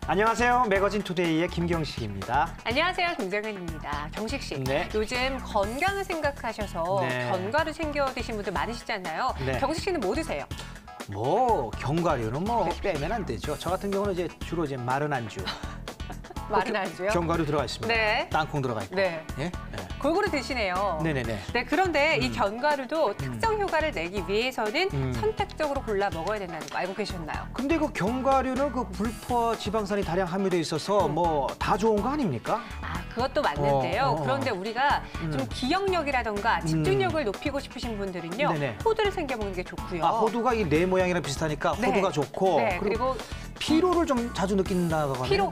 안녕하세요. 매거진 투데이의 김경식입니다. 안녕하세요. 김정은입니다. 경식 씨, 네. 요즘 건강을 생각하셔서 네. 견과류 챙겨 드신 분들 많으시잖아요. 네. 경식 씨는 뭐 드세요? 견과류는 빼면 안 되죠. 저 같은 경우는 이제 주로 마른 안주. 마른 안주요? 견과류 들어가 있습니다. 네. 땅콩 들어가 있고. 네. 예? 골고루 드시네요. 네네네. 네, 그런데 이 견과류도 특정 효과를 내기 위해서는 선택적으로 골라 먹어야 된다는 거 알고 계셨나요? 근데 그 견과류는 그 불포 지방산이 다량 함유돼 있어서 다 좋은 거 아닙니까? 아, 그것도 맞는데요. 그런데 우리가 좀 기억력이라던가 집중력을 높이고 싶으신 분들은요. 네네. 호두를 챙겨 먹는 게 좋고요. 아, 호두가 이 뇌 모양이랑 비슷하니까 네. 호두가 좋고. 네, 그리고 피로를 좀 자주 느낀다고 하면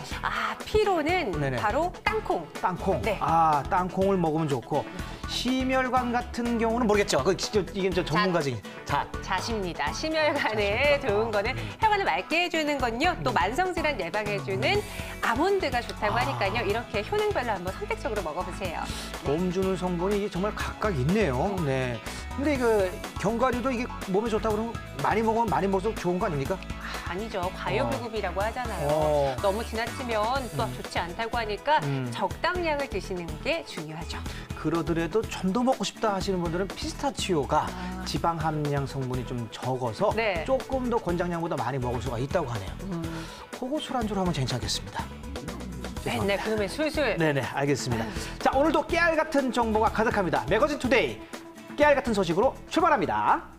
피로는 네네. 바로 땅콩. 땅콩. 네. 아, 땅콩을 먹으면 좋고. 심혈관 같은 경우는 모르겠죠. 이게 전문가적인. 잣입니다. 심혈관에 좋은 거는 혈관을 맑게 해주는 건요. 또 만성질환 예방해주는 아몬드가 좋다고 하니까요. 이렇게 효능별로 한번 선택적으로 먹어보세요. 도움 주는 성분이 이게 정말 각각 있네요. 네. 근데 견과류도 이게 몸에 좋다고 그러면 많이 먹으면 많이 먹어서 좋은 거 아닙니까? 아니죠. 과요불급이라고 하잖아요. 너무 지나치면 또 좋지 않다고 하니까 적당량을 드시는 게 중요하죠. 그러더라도 좀 더 먹고 싶다 하시는 분들은 피스타치오가 지방 함량 성분이 좀 적어서 네. 조금 더 권장량보다 많이 먹을 수가 있다고 하네요. 그거 술안주로 하면 괜찮겠습니다. 네, 그러면 술술. 네네, 알겠습니다. 자, 오늘도 깨알 같은 정보가 가득합니다. 매거진 투데이, 깨알 같은 소식으로 출발합니다.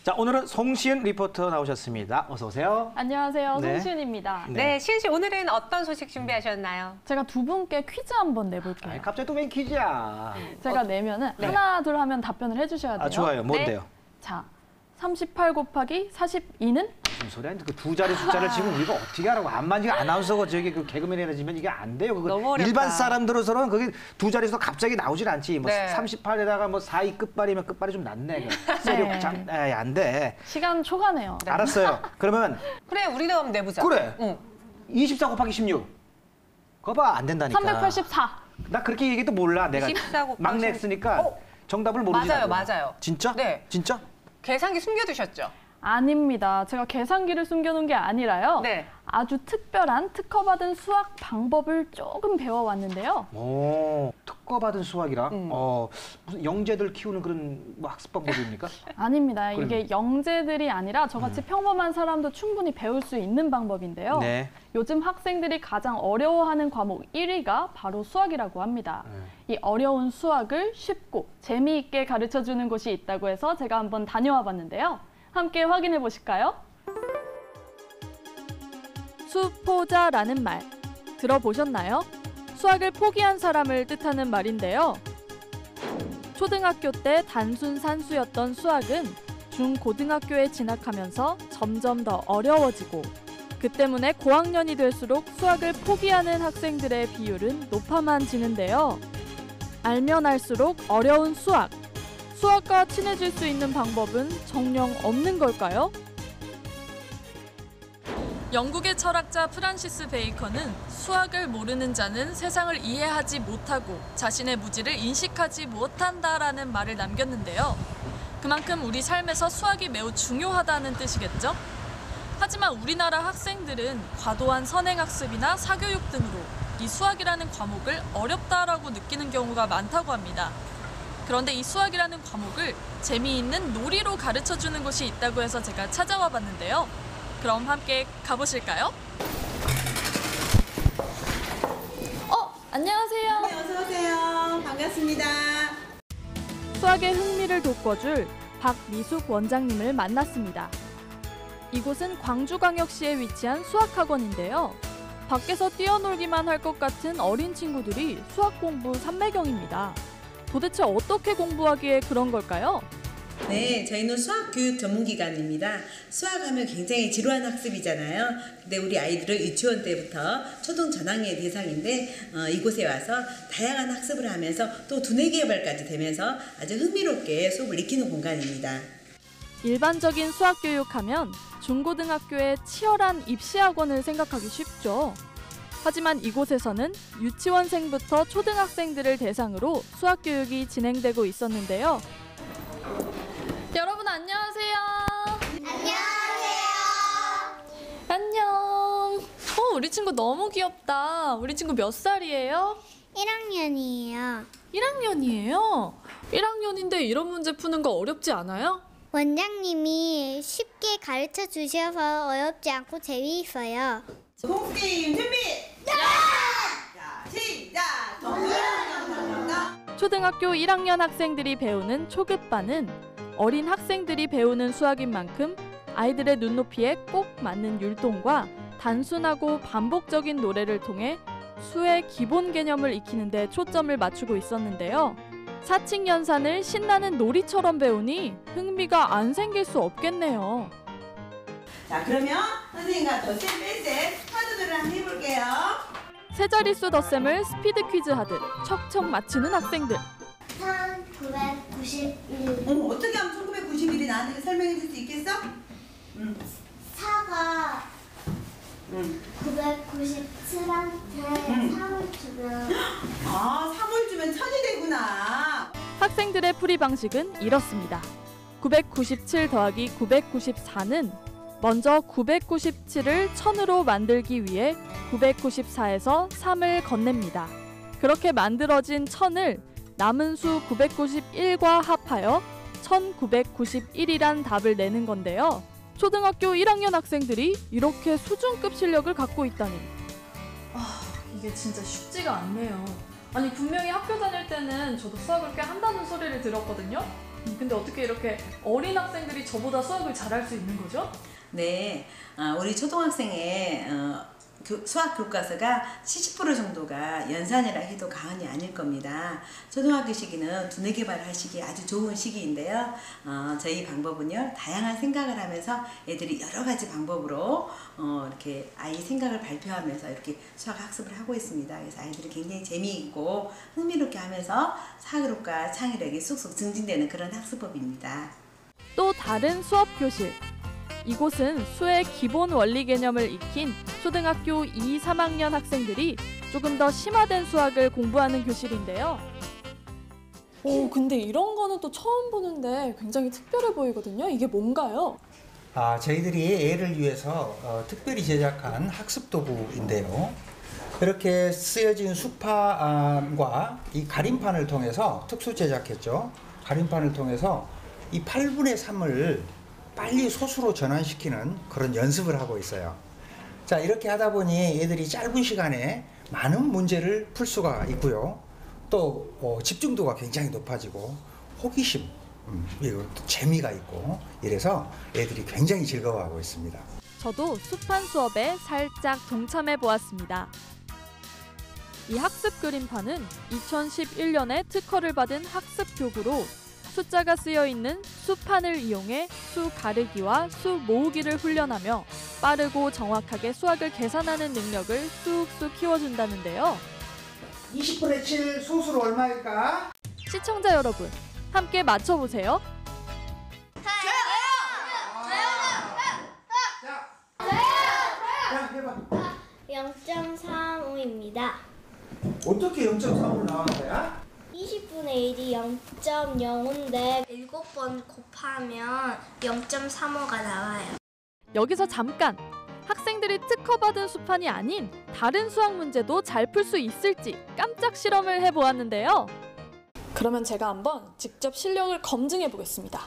자, 오늘은 송시은 리포터 나오셨습니다. 어서 오세요. 안녕하세요. 네. 송시은입니다. 네, 시은 씨 오늘은 어떤 소식 준비하셨나요? 제가 두 분께 퀴즈 한번 내볼게요. 아니, 갑자기 또 웬 퀴즈야. 제가 내면은 네. 하나, 둘 하면 답변을 해주셔야 돼요. 아, 좋아요. 뭔데요? 자, 38 곱하기 42는? 무슨 소리야? 그 두 자리 숫자를 지금 우리가 어떻게 하라고? 암만 지금 아나운서가 그 개그맨이라 지면 이게 안 돼요. 너무 어렵다. 일반 사람들로서는 그게 두 자리에서 갑자기 나오질 않지. 네. 38에다가 4이 끝발이면 끝발이 좀 낮네. 세력 안 돼. 시간 초과네요. 알았어요. 그러면 그래, 우리도 한번 내보자. 그래. 응. 24 곱하기 16. 그거 봐, 안 된다니까. 384. 나 그렇게 얘기도 몰라. 내가 24 곱하기 막내 했으니까 정답을 모르지. 맞아요. 진짜? 네. 진짜? 계산기 숨겨두셨죠? 아닙니다. 제가 계산기를 숨겨놓은 게 아니라요. 네. 아주 특별한 특허받은 수학 방법을 조금 배워왔는데요. 오, 특허받은 수학이라? 무슨 영재들 키우는 그런 학습 방법입니까? 아닙니다. 그럼. 이게 영재들이 아니라 저같이 평범한 사람도 충분히 배울 수 있는 방법인데요. 네. 요즘 학생들이 가장 어려워하는 과목 1위가 바로 수학이라고 합니다. 이 어려운 수학을 쉽고 재미있게 가르쳐주는 곳이 있다고 해서 제가 한번 다녀와 봤는데요. 함께 확인해 보실까요? 수포자라는 말 들어보셨나요? 수학을 포기한 사람을 뜻하는 말인데요. 초등학교 때 단순 산수였던 수학은 중고등학교에 진학하면서 점점 더 어려워지고 그 때문에 고학년이 될수록 수학을 포기하는 학생들의 비율은 높아만 지는데요. 알면 알수록 어려운 수학. 수학과 친해질 수 있는 방법은 정녕 없는 걸까요? 영국의 철학자 프란시스 베이컨은 수학을 모르는 자는 세상을 이해하지 못하고 자신의 무지를 인식하지 못한다라는 말을 남겼는데요. 그만큼 우리 삶에서 수학이 매우 중요하다는 뜻이겠죠? 하지만 우리나라 학생들은 과도한 선행학습이나 사교육 등으로 이 수학이라는 과목을 어렵다라고 느끼는 경우가 많다고 합니다. 그런데 이 수학이라는 과목을 재미있는 놀이로 가르쳐주는 곳이 있다고 해서 제가 찾아와 봤는데요. 그럼 함께 가보실까요? 안녕하세요. 네, 어서 오세요. 반갑습니다. 수학의 흥미를 돋궈줄 박미숙 원장님을 만났습니다. 이곳은 광주광역시에 위치한 수학학원인데요. 밖에서 뛰어놀기만 할 것 같은 어린 친구들이 수학 공부 삼매경입니다. 도대체 어떻게 공부하기에 그런 걸까요? 네, 저희는 수학교육 전문기관입니다. 수학하면 굉장히 지루한 학습이잖아요. 근데 우리 아이들은 유치원 때부터 초등 전학의 대상인데 이곳에 와서 다양한 학습을 하면서 또 두뇌 개발까지 되면서 아주 흥미롭게 수업을 익히는 공간입니다. 일반적인 수학 교육하면 중고등학교의 치열한 입시학원을 생각하기 쉽죠. 하지만 이곳에서는 유치원생부터 초등학생들을 대상으로 수학 교육이 진행되고 있었는데요. 여러분 안녕하세요. 친구 너무 귀엽다. 우리 친구 몇 살이에요? 1학년이에요. 1학년이에요? 1학년인데 이런 문제 푸는 거 어렵지 않아요? 원장님이 쉽게 가르쳐 주셔서 어렵지 않고 재미있어요. 공게임 준비! 자, 시작! 동그라미 초등학교 1학년 학생들이 배우는 초급반은 어린 학생들이 배우는 수학인 만큼 아이들의 눈높이에 꼭 맞는 율동과 단순하고 반복적인 노래를 통해 수의 기본 개념을 익히는 데 초점을 맞추고 있었는데요. 사칙 연산을 신나는 놀이처럼 배우니 흥미가 안 생길 수 없겠네요. 자, 그러면 선생님과 덧셈 뺄셈 하드들을 한번 해볼게요. 세 자릿수 덧셈을 스피드 퀴즈 하듯 척척 맞히는 학생들. 1991. 어떻게 하면 1991이 나한테 설명해 줄 수 있겠어? 4가 997한테 3을 주면 아, 3을 주면 1000이 되구나. 학생들의 풀이 방식은 이렇습니다. 997 더하기 994는 먼저 997을 1000으로 만들기 위해 994에서 3을 건넵니다. 그렇게 만들어진 1000을 남은 수 991과 합하여 1991이란 답을 내는 건데요. 초등학교 1학년 학생들이 이렇게 수준급 실력을 갖고 있다니. 이게 진짜 쉽지가 않네요. 아니 분명히 학교 다닐 때는 저도 수학을 꽤 한다는 소리를 들었거든요. 근데 어떻게 이렇게 어린 학생들이 저보다 수학을 잘할 수 있는 거죠? 네, 우리 초등학생의 수학 교과서가 70% 정도가 연산이라 해도 과언이 아닐 겁니다. 초등학교 시기는 두뇌 개발을 하시기 아주 좋은 시기인데요. 저희 방법은요, 다양한 생각을 하면서 애들이 여러 가지 방법으로 이렇게 아이 생각을 발표하면서 이렇게 수학 학습을 하고 있습니다. 그래서 아이들이 굉장히 재미있고 흥미롭게 하면서 사고력과 창의력이 쑥쑥 증진되는 그런 학습법입니다. 또 다른 수업 교실. 이곳은 수의 기본 원리 개념을 익힌 초등학교 2, 3학년 학생들이 조금 더 심화된 수학을 공부하는 교실인데요. 근데 이런 거는 또 처음 보는데 굉장히 특별해 보이거든요. 이게 뭔가요? 저희들이 애를 위해서 특별히 제작한 학습 도구인데요. 이렇게 쓰여진 수판과 이 가림판을 통해서 특수 제작했죠. 가림판을 통해서 이 8분의 3을 빨리 소수로 전환시키는 그런 연습을 하고 있어요. 자, 이렇게 하다 보니 애들이 짧은 시간에 많은 문제를 풀 수가 있고요. 또 집중도가 굉장히 높아지고 호기심, 그리고 또 재미가 있고 이래서 애들이 굉장히 즐거워하고 있습니다. 저도 수판 수업에 살짝 동참해 보았습니다. 이 학습 그림판은 2011년에 특허를 받은 학습 교구로 숫자가 쓰여 있는 수판을 이용해 수 가르기와 수 모으기를 훈련하며 빠르고 정확하게 수학을 계산하는 능력을 쑥쑥 키워준다는데요. 20분의 7 소수로 얼마일까? 시청자 여러분, 함께 맞춰보세요. 자, 해봐. 0.35입니다. 어떻게 0.3으로 나오는 거야? 20분의 1이 0.05인데 7번 곱하면 0.35가 나와요. 여기서 잠깐! 학생들이 특허받은 수판이 아닌 다른 수학 문제도 잘 풀 수 있을지 깜짝 실험을 해보았는데요. 그러면 제가 한번 직접 실력을 검증해 보겠습니다.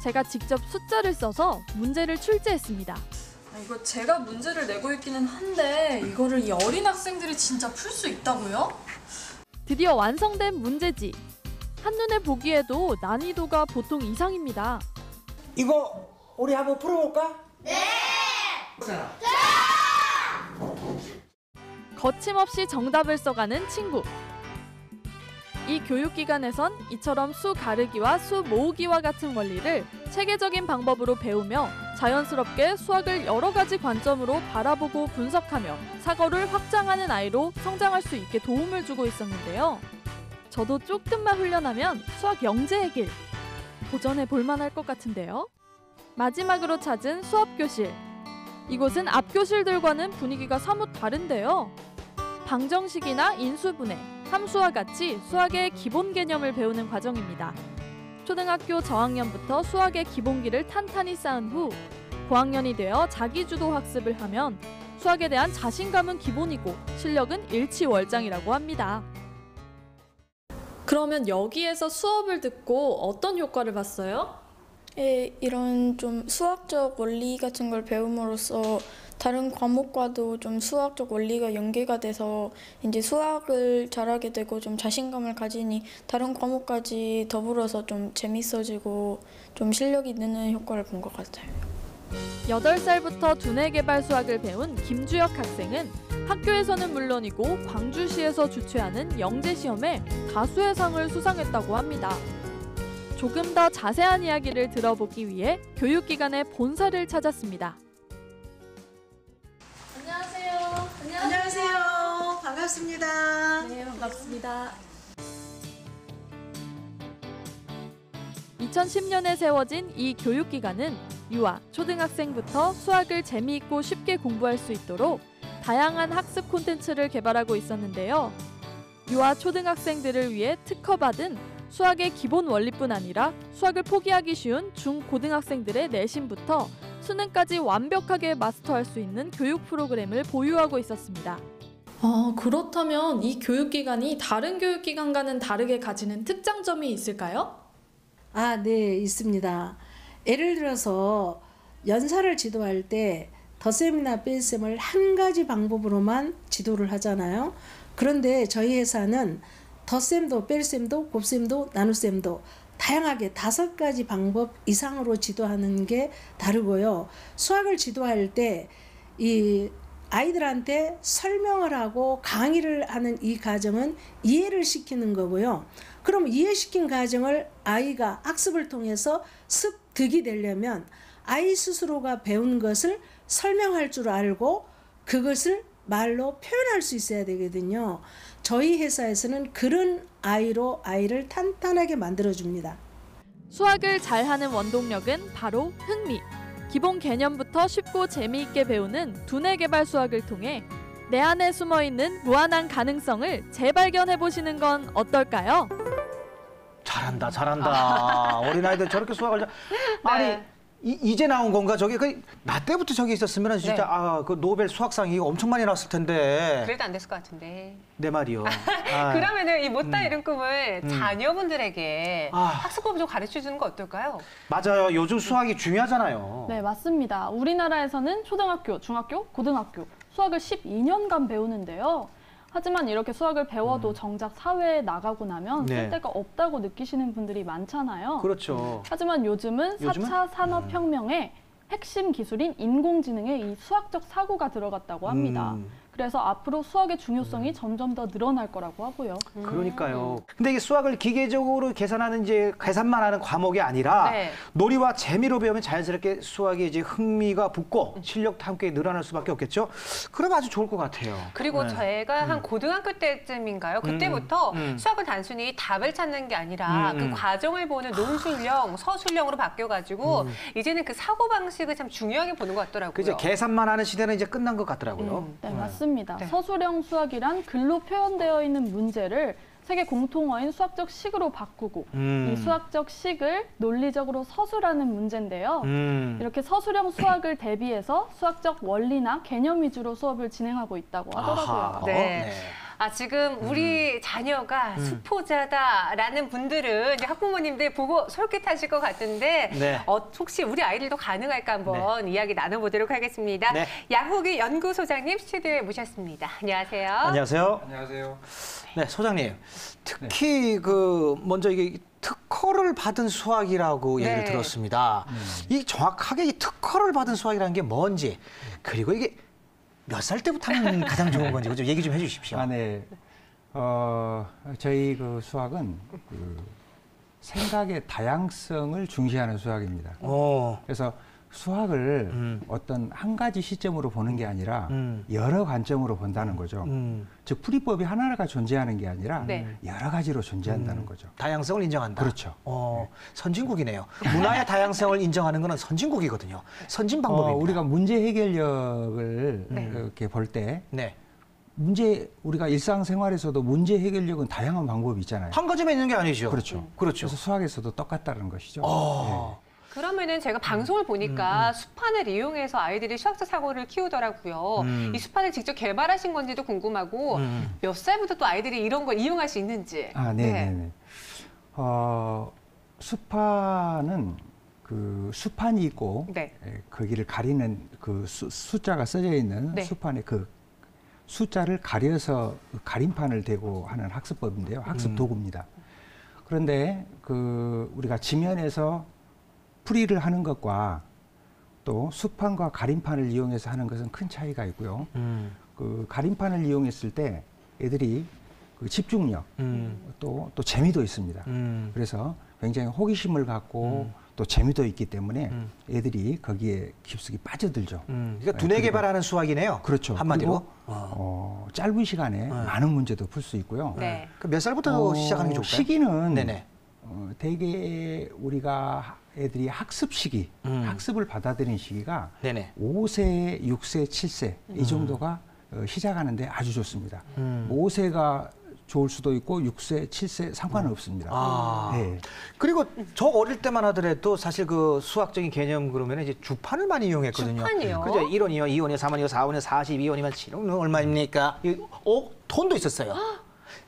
제가 직접 숫자를 써서 문제를 출제했습니다. 이거 제가 문제를 내고 있기는 한데 이거를 이 어린 학생들이 진짜 풀 수 있다고요? 드디어 완성된 문제지. 한눈에 보기에도 난이도가 보통 이상입니다. 이거 우리 한번 풀어볼까? 네! 거침없이 정답을 써가는 친구. 이 교육기관에선 이처럼 수 가르기와 수 모으기와 같은 원리를 체계적인 방법으로 배우며 자연스럽게 수학을 여러 가지 관점으로 바라보고 분석하며 사고를 확장하는 아이로 성장할 수 있게 도움을 주고 있었는데요. 저도 조금만 훈련하면 수학 영재의 길 도전해 볼 만할 것 같은데요. 마지막으로 찾은 수업교실. 이곳은 앞 교실들과는 분위기가 사뭇 다른데요. 방정식이나 인수분해, 함수와 같이 수학의 기본 개념을 배우는 과정입니다. 초등학교 저학년부터 수학의 기본기를 탄탄히 쌓은 후 고학년이 되어 자기주도 학습을 하면 수학에 대한 자신감은 기본이고 실력은 일취월장이라고 합니다. 그러면 여기에서 수업을 듣고 어떤 효과를 봤어요? 이런 좀 수학적 원리 같은 걸 배움으로써 다른 과목과도 좀 수학적 원리가 연계가 돼서 이제 수학을 잘하게 되고 좀 자신감을 가지니 다른 과목까지 더불어서 좀 재밌어지고 좀 실력이 느는 효과를 본 것 같아요. 8살부터 두뇌 개발 수학을 배운 김주혁 학생은 학교에서는 물론이고 광주시에서 주최하는 영재시험에 다수의 상을 수상했다고 합니다. 조금 더 자세한 이야기를 들어보기 위해 교육기관의 본사를 찾았습니다. 안녕하세요. 안녕하세요. 반갑습니다. 네, 반갑습니다. 2010년에 세워진 이 교육기관은 유아, 초등학생부터 수학을 재미있고 쉽게 공부할 수 있도록 다양한 학습 콘텐츠를 개발하고 있었는데요. 유아, 초등학생들을 위해 특허받은 수학의 기본 원리뿐 아니라 수학을 포기하기 쉬운 중, 고등학생들의 내신부터 수능까지 완벽하게 마스터할 수 있는 교육 프로그램을 보유하고 있었습니다. 그렇다면 이 교육기관이 다른 교육기관과는 다르게 가지는 특장점이 있을까요? 네, 있습니다. 예를 들어서 연사를 지도할 때 덧셈이나 뺄셈을 한 가지 방법으로만 지도를 하잖아요. 그런데 저희 회사는 덧셈도 뺄셈도 곱셈도 나눗셈도 다양하게 5가지 방법 이상으로 지도하는 게 다르고요. 수학을 지도할 때 이 아이들한테 설명을 하고 강의를 하는 이 과정은 이해를 시키는 거고요. 그럼 이해시킨 과정을 아이가 학습을 통해서 습득이 되려면 아이 스스로가 배운 것을 설명할 줄 알고 그것을 말로 표현할 수 있어야 되거든요. 저희 회사에서는 그런 아이로 아이를 탄탄하게 만들어줍니다. 수학을 잘하는 원동력은 바로 흥미. 기본 개념부터 쉽고 재미있게 배우는 두뇌 개발 수학을 통해 내 안에 숨어있는 무한한 가능성을 재발견해보시는 건 어떨까요? 잘한다, 잘한다. 어린아이들 저렇게 수학을 아니 네. 이제 나온 건가? 저게 나 때부터 저기 있었으면 진짜 네. 그 노벨 수학상이 엄청 많이 나왔을 텐데. 그래도 안 됐을 것 같은데. 내 말이요. 그러면은 이 못다 이룬 꿈을 자녀분들에게 아. 학습법을 좀 가르쳐 주는 거 어떨까요? 맞아요. 요즘 수학이 중요하잖아요. 네, 맞습니다. 우리나라에서는 초등학교, 중학교, 고등학교 수학을 12년간 배우는데요. 하지만 이렇게 수학을 배워도 정작 사회에 나가고 나면 네. 쓸데가 없다고 느끼시는 분들이 많잖아요. 그렇죠. 하지만 요즘은 4차 산업혁명의 핵심 기술인 인공지능에 이 수학적 사고가 들어갔다고 합니다. 그래서 앞으로 수학의 중요성이 점점 더 늘어날 거라고 하고요. 그러니까요. 근데 이게 수학을 기계적으로 계산하는 이제 계산만 하는 과목이 아니라 네. 놀이와 재미로 배우면 자연스럽게 수학에 이제 흥미가 붙고 실력도 함께 늘어날 수밖에 없겠죠. 그럼 아주 좋을 것 같아요. 그리고 네. 제가 한 고등학교 때쯤인가요? 그때부터 수학을 단순히 답을 찾는 게 아니라 그 과정을 보는 논술형, 서술형으로 바뀌어가지고 이제는 그 사고방식을 참 중요하게 보는 것 같더라고요. 그죠. 계산만 하는 시대는 이제 끝난 것 같더라고요. 네, 맞습니다. 네. 서술형 수학이란 글로 표현되어 있는 문제를 세계 공통어인 수학적 식으로 바꾸고 이 수학적 식을 논리적으로 서술하는 문제인데요. 이렇게 서술형 수학을 대비해서 수학적 원리나 개념 위주로 수업을 진행하고 있다고 하더라고요. 아하. 네. 지금 우리 자녀가 수포자다라는 분들은 이제 학부모님들 보고 솔깃하실 것 같은데 네. 혹시 우리 아이들도 가능할까 한번 이야기 나눠보도록 하겠습니다. 네. 야후기 연구소장님 스튜디오에 모셨습니다. 안녕하세요. 안녕하세요. 안녕하세요. 네, 소장님. 특히 먼저 이게 특허를 받은 수학이라고 네. 얘기를 들었습니다. 이 정확하게 이 특허를 받은 수학이라는 게 뭔지, 그리고 이게 몇 살 때부터 하면 가장 좋은 건지 좀 얘기 좀 해주십시오. 네. 저희 그 수학은 생각의 다양성을 중시하는 수학입니다. 그래서 수학을 어떤 한 가지 시점으로 보는 게 아니라 여러 관점으로 본다는 거죠. 즉 풀이법이 하나가 존재하는 게 아니라 네. 여러 가지로 존재한다는 거죠. 다양성을 인정한다. 그렇죠. 선진국이네요. 문화의 다양성을 인정하는 것은 선진국이거든요. 선진 방법입니다. 우리가 문제 해결력을 이렇게 볼 때 네. 우리가 일상생활에서도 문제 해결력은 다양한 방법이 있잖아요. 한 가지만 있는 게 아니죠. 그렇죠. 그렇죠. 그래서 수학에서도 똑같다는 것이죠. 그러면은 제가 방송을 보니까 수판을 이용해서 아이들이 수학적 사고를 키우더라고요. 이 수판을 직접 개발하신 건지도 궁금하고 몇 살부터 또 아이들이 이런 걸 이용할 수 있는지. 네네네. 수판은 그 수판이 있고 네. 거기를 가리는 그 숫자가 써져 있는 네. 수판에 그 숫자를 가려서 가림판을 대고 하는 학습법인데요. 학습 도구입니다. 그런데 그 우리가 지면에서 풀이를 하는 것과 또 수판과 가림판을 이용해서 하는 것은 큰 차이가 있고요. 그 가림판을 이용했을 때 애들이 그 집중력 또 재미도 있습니다. 그래서 굉장히 호기심을 갖고 또 재미도 있기 때문에 애들이 거기에 깊숙이 빠져들죠. 그러니까 두뇌 개발하는 수학이네요. 그렇죠. 한마디로. 짧은 시간에 많은 문제도 풀 수 있고요. 네. 그 몇 살부터 시작하는 게 좋을까요? 시기는 네네. 대개 우리가 애들이 학습 시기, 학습을 받아들이는 시기가 네네. 5세, 6세, 7세 이 정도가 시작하는데 아주 좋습니다. 5세가 좋을 수도 있고 6세, 7세 상관은 없습니다. 네. 그리고 저 어릴 때만 하더라도 사실 그 수학적인 개념 그러면 이제 주판을 많이 이용했거든요. 주판이요? 그죠? 1원이요, 2원이요, 3원이요, 4원이요, 42원이면 7원은 얼마입니까? 돈도 있었어요.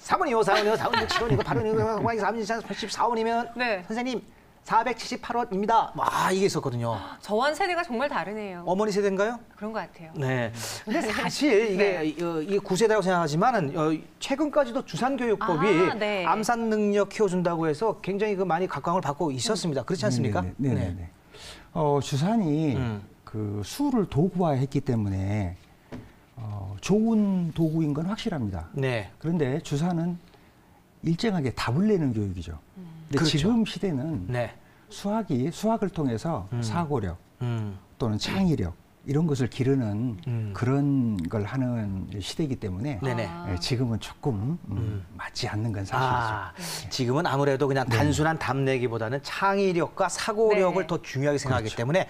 3원이요, 4원이요, 4원이요, 7원이고 8원이고 3원이요, 84원이면 네. 선생님 478원입니다. 와, 이게 있었거든요. 저와 세대가 정말 다르네요. 어머니 세대인가요? 그런 것 같아요. 네. 근데 사실 이게 이게 구세대라고 생각하지만은 최근까지도 주산교육법이 네. 암산 능력 키워준다고 해서 굉장히 그 많이 각광을 받고 있었습니다. 그렇지 않습니까? 네네네. 주산이 그 수를 도구화했기 때문에 좋은 도구인 건 확실합니다. 네. 그런데 주산은 일정하게 답을 내는 교육이죠. 근데 그렇죠. 지금 시대는 네. 수학을 통해서 사고력 또는 창의력 이런 것을 기르는 그런 걸 하는 시대이기 때문에 네네. 지금은 조금 맞지 않는 건 사실이죠. 지금은 아무래도 그냥 단순한 답 내기보다는 창의력과 사고력을 네. 더 중요하게 생각하기 그렇죠. 때문에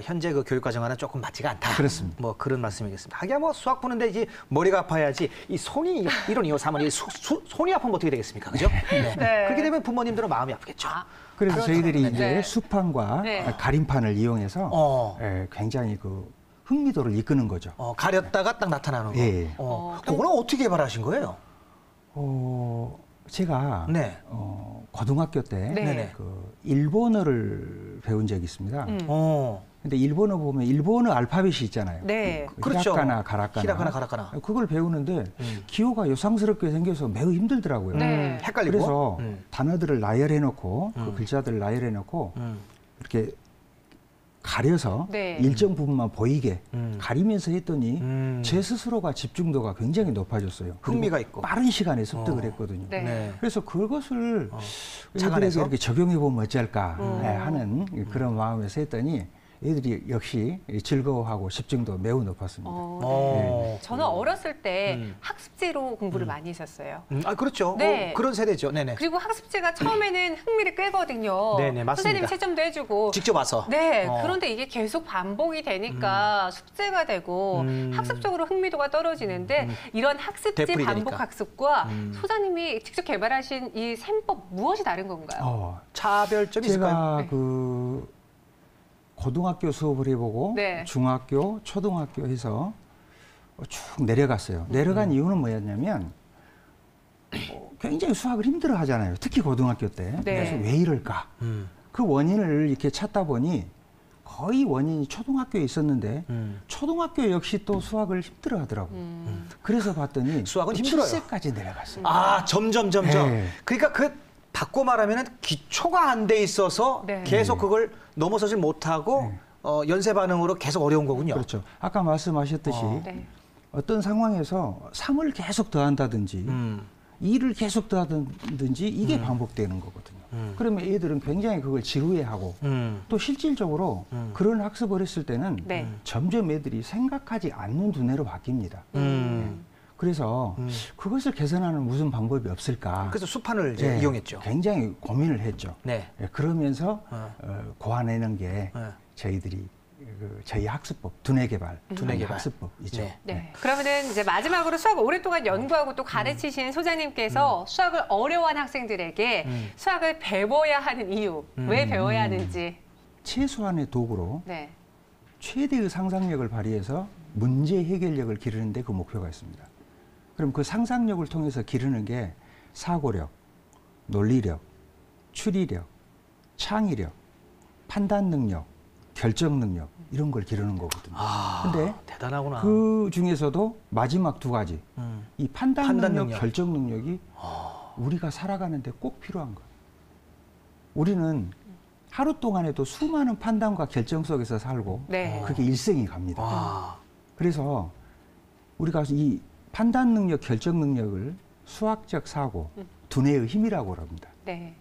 현재 그 교육 과정과는 조금 맞지가 않다. 그렇습니다. 뭐 그런 말씀이겠습니다. 하기야 뭐 수학 푸는데 이제 머리가 아파야지 이 손이 1원, 2원, 3원 손이 아프면 어떻게 되겠습니까? 그죠? 네. 그렇게 되면 부모님들은 마음이 아프겠죠. 그래서 저희들이 네. 이제 수판과 네. 가림판을 이용해서 굉장히 그 흥미도를 이끄는 거죠. 가렸다가 딱 나타나는 거. 예. 그거는 어떻게 개발하신 거예요? 제가 네. 고등학교 때 네. 그 일본어를 배운 적이 있습니다. 근데 일본어 보면 일본어 알파벳이 있잖아요. 네. 그렇죠. 히라카나, 가라카나. 히라카나, 가라카나. 그걸 배우는데 기호가 요상스럽게 생겨서 매우 힘들더라고요. 네. 헷갈리고. 그래서 단어들을 나열해놓고 그 글자들을 나열해놓고 이렇게 가려서 네. 일정 부분만 보이게 가리면서 했더니 제 스스로가 집중도가 굉장히 높아졌어요. 흥미가 그리고 있고. 빠른 시간에 습득을 했거든요. 네. 네. 그래서 그것을 착안해서? 애들에게 이렇게 적용해보면 어쩔까 하는 그런 마음에서 했더니 애들이 역시 즐거워하고 집중도 매우 높았습니다. 네. 저는 어렸을 때 학습지로 공부를 많이 했었어요. 그렇죠. 네. 그런 세대죠. 네네. 그리고 학습지가 처음에는 흥미를 끌거든요. 네네, 맞습니다. 선생님이 채점도 해주고. 직접 와서. 네. 그런데 이게 계속 반복이 되니까 숙제가 되고 학습적으로 흥미도가 떨어지는데 이런 학습지 되풀이되니까. 반복 학습과 소장님이 직접 개발하신 이 셈법 무엇이 다른 건가요? 차별점이 있을까요? 제가 그 고등학교 수업을 해보고 네. 중학교, 초등학교 해서 쭉 내려갔어요. 내려간 이유는 뭐였냐면 굉장히 수학을 힘들어 하잖아요. 특히 고등학교 때. 네. 그래서 왜 이럴까? 그 원인을 이렇게 찾다 보니 거의 원인이 초등학교에 있었는데 초등학교 역시 또 수학을 힘들어 하더라고요. 그래서 봤더니 수학은 힘들어요. 7세까지 내려갔어요. 점점. 네. 그러니까 그 바꿔 말하면은 기초가 안 돼 있어서 네. 계속 그걸 넘어서질 못하고 연쇄 반응으로 계속 어려운 거군요. 그렇죠. 아까 말씀하셨듯이 네. 어떤 상황에서 3을 계속 더한다든지 2를 계속 더하든지 이게 반복되는 거거든요. 그러면 애들은 굉장히 그걸 지루해하고 또 실질적으로 그런 학습을 했을 때는 네. 점점 애들이 생각하지 않는 두뇌로 바뀝니다. 그래서 그것을 개선하는 무슨 방법이 없을까. 그래서 수판을 이제 이용했죠. 굉장히 고민을 했죠. 네. 그러면서 고안해낸 게 저희들이 저희 학습법, 두뇌 개발 학습법이죠. 네. 네. 그러면은 이제 마지막으로 수학을 오랫동안 연구하고 또 가르치신 소장님께서 수학을 어려워하는 학생들에게 수학을 배워야 하는 이유, 왜 배워야 하는지. 최소한의 도구로 네. 최대의 상상력을 발휘해서 문제 해결력을 기르는 데 그 목표가 있습니다. 그럼 그 상상력을 통해서 기르는 게 사고력, 논리력, 추리력, 창의력, 판단 능력, 결정 능력 이런 걸 기르는 거거든요. 근데 대단하구나. 그 중에서도 마지막 두 가지 이 판단 능력, 결정 능력이 우리가 살아가는데 꼭 필요한 거예요. 우리는 하루 동안에도 수많은 판단과 결정 속에서 살고 네. 그게 일생이 갑니다. 그래서 우리가 이 판단 능력, 결정 능력을 수학적 사고, 두뇌의 힘이라고 합니다. 네.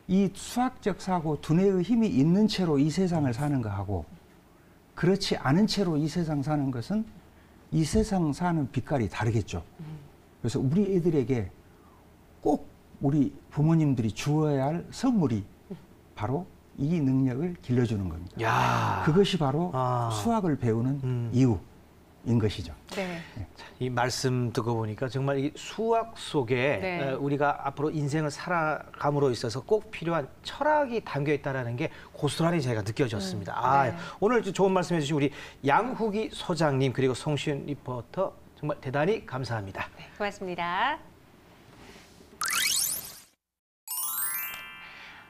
이 수학적 사고, 두뇌의 힘이 있는 채로 이 세상을 사는 거하고 그렇지 않은 채로 이 세상 사는 것은 이 세상 사는 빛깔이 다르겠죠. 그래서 우리 애들에게 꼭 우리 부모님들이 주어야 할 선물이 바로 이 능력을 길러주는 겁니다. 야. 그것이 바로 수학을 배우는 이유인 것이죠. 네. 이 말씀 듣고 보니까 정말 이 수학 속에 네. 우리가 앞으로 인생을 살아감으로 있어서 꼭 필요한 철학이 담겨 있다는 게 고스란히 제가 느껴졌습니다. 네. 오늘 좋은 말씀 해주신 우리 양후기 소장님 그리고 송시은 리포터 정말 대단히 감사합니다. 네, 고맙습니다.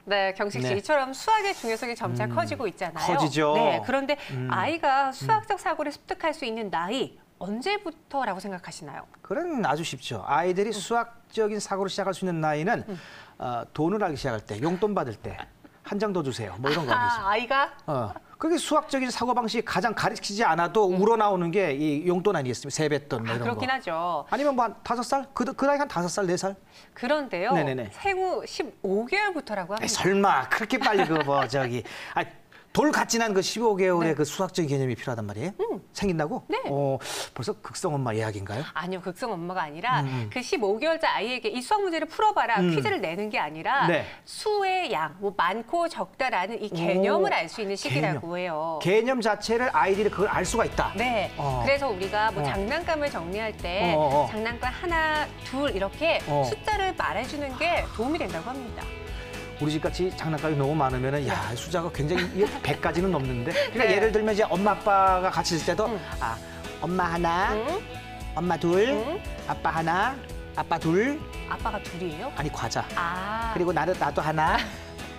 네, 경식 씨, 네. 이처럼 수학의 중요성이 점차 커지고 있잖아요. 커지죠. 네, 그런데 아이가 수학적 사고를 습득할 수 있는 나이 언제부터라고 생각하시나요? 그건 아주 쉽죠. 아이들이 수학적인 사고를 시작할 수 있는 나이는 돈을 알기 시작할 때, 용돈 받을 때, 한 장 더 주세요. 뭐 이런 거 아니죠. 아이가? 그게 수학적인 사고방식이 가장 가르치지 않아도 우러나오는 게 이 용돈 아니겠습니까? 세뱃돈 뭐 이런 그렇긴 거. 하죠. 아니면 뭐 한 5살? 그 나이 한 5살, 4살? 그런데요. 네네네. 생후 15개월부터라고 합니다. 설마 그렇게 빨리 돌 같이 난 그 15개월의 네. 그 수학적인 개념이 필요하단 말이에요? 생긴다고? 네. 벌써 극성 엄마 예약인가요? 아니요, 극성 엄마가 아니라 그 15개월짜 아이에게 이 수학 문제를 풀어봐라 퀴즈를 내는 게 아니라 네. 수의 양, 뭐 많고 적다라는 이 개념을 알 수 있는 시기라고 해요. 개념 자체를 아이들이 그걸 알 수가 있다. 네. 그래서 우리가 뭐 장난감을 정리할 때 장난감 하나, 둘 이렇게 숫자를 말해주는 게 도움이 된다고 합니다. 우리 집같이 장난감이 너무 많으면은 야 숫자가 굉장히 100까지는 넘는데 그러니까 네. 예를 들면 이제 엄마 아빠가 같이 있을 때도 엄마 하나, 엄마 둘, 아빠 하나, 아빠 둘. 아빠가 둘이에요? 아니 과자. 아. 그리고 나도 하나,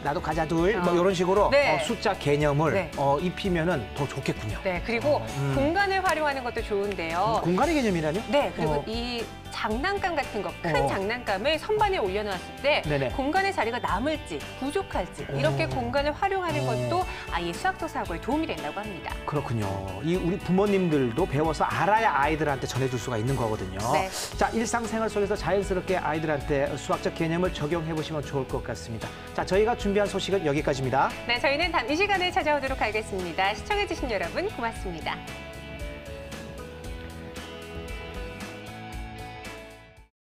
나도 과자 둘. 뭐 이런 식으로 네. 숫자 개념을 네. 입히면은 더 좋겠군요. 네, 그리고 공간을 활용하는 것도 좋은데요. 공간의 개념이라뇨? 네, 그리고 이 장난감 같은 거, 큰 장난감을 선반에 올려놨을 때 네네. 공간의 자리가 남을지 부족할지 이렇게 공간을 활용하는 것도 아이의 수학적 사고에 도움이 된다고 합니다. 그렇군요. 이 우리 부모님들도 배워서 알아야 아이들한테 전해줄 수가 있는 거거든요. 네. 자, 일상생활 속에서 자연스럽게 아이들한테 수학적 개념을 적용해 보시면 좋을 것 같습니다. 자, 저희가 준비한 소식은 여기까지입니다. 네, 저희는 다음 이 시간에 찾아오도록 하겠습니다. 시청해주신 여러분 고맙습니다.